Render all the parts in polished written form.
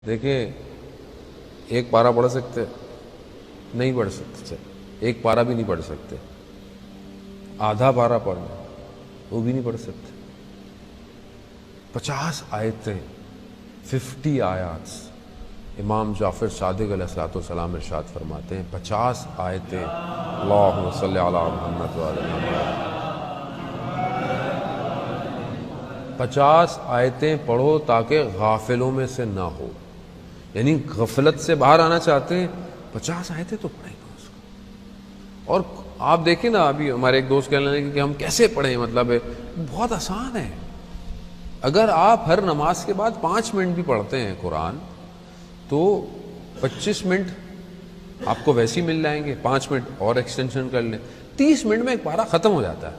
دیکھیں، ایک پارہ پڑھ سکتے نہیں پڑھ سکتے، ایک پارہ بھی نہیں پڑھ سکتے، آدھا پارہ پڑھنا وہ بھی نہیں پڑھ سکتے۔ 50 آیتیں، 50 آیات، امام جعفر صادق علیہ السلام ارشاد فرماتے ہیں 50 آیتیں، اللہم صلی علی محمد وعلی محمد، 50 آیتیں پڑھو تاکہ غافلوں میں سے نہ ہو، یعنی غفلت سے باہر آنا چاہتے ہیں 50 آیتیں تو پڑھیں گے اس کو۔ اور آپ دیکھیں نا، ابھی ہمارے ایک دوست کہنے لگے کہ ہم کیسے پڑھیں، مطلب بہت آسان ہے۔ اگر آپ ہر نماز کے بعد 5 منٹ بھی پڑھتے ہیں قرآن تو 25 منٹ آپ کو ویسے ہی مل جائیں گے، 5 منٹ اور ایکسٹینشن کر لیں، 30 منٹ میں ایک پارہ ختم ہو جاتا ہے۔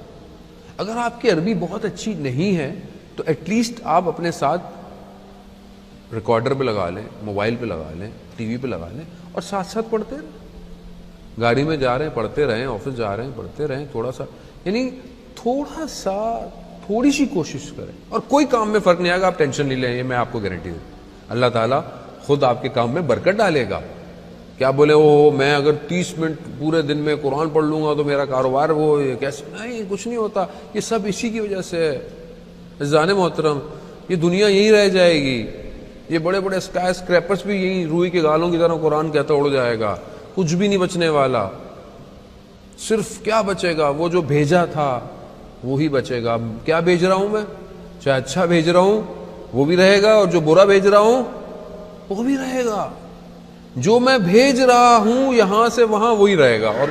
اگر آپ کی عربی بہت اچھی نہیں ہے تو ایٹ لیسٹ آپ اپنے ساتھ ریکارڈر پہ لگا لیں، موبائل پہ لگا لیں، ٹی وی پہ لگا لیں اور ساتھ ساتھ پڑھتے رہیں، گاڑی میں جا رہے ہیں پڑھتے رہیں، آفس جا رہے ہیں پڑھتے رہیں، تھوڑا سا، یعنی تھوڑی سی کوشش کریں، اور کوئی کام میں فرق نہیں آئے گا، آپ ٹینشن نہیں لیں، یہ میں آپ کو گارنٹی دوں، اللہ تعالیٰ خود آپ کے کام میں برکت ڈالے گا۔ کیا بولے وہ میں اگر 30 منٹ پورے دن میں قرآن پڑھ لوں گا تو میرا کاروبار وہ کیسے، نہیں، کچھ نہیں ہوتا، یہ سب اسی کی وجہ سے ہے۔ عزیزان محترم، یہ دنیا یہی رہ جائے گی، یہ بڑے بڑے اسکائی اسکریپرز بھی یہی روئی کے گالوں کی طرح قرآن کہتا اڑ جائے گا، کچھ بھی نہیں بچنے والا، صرف کیا بچے گا، وہ جو بھیجا تھا وہی بچے گا۔ کیا بھیج رہا ہوں میں، چاہے اچھا بھیج رہا ہوں وہ بھی رہے گا، اور جو برا بھیج رہا ہوں وہ بھی رہے گا، جو میں بھیج رہا ہوں یہاں سے وہاں وہی رہے گا، اور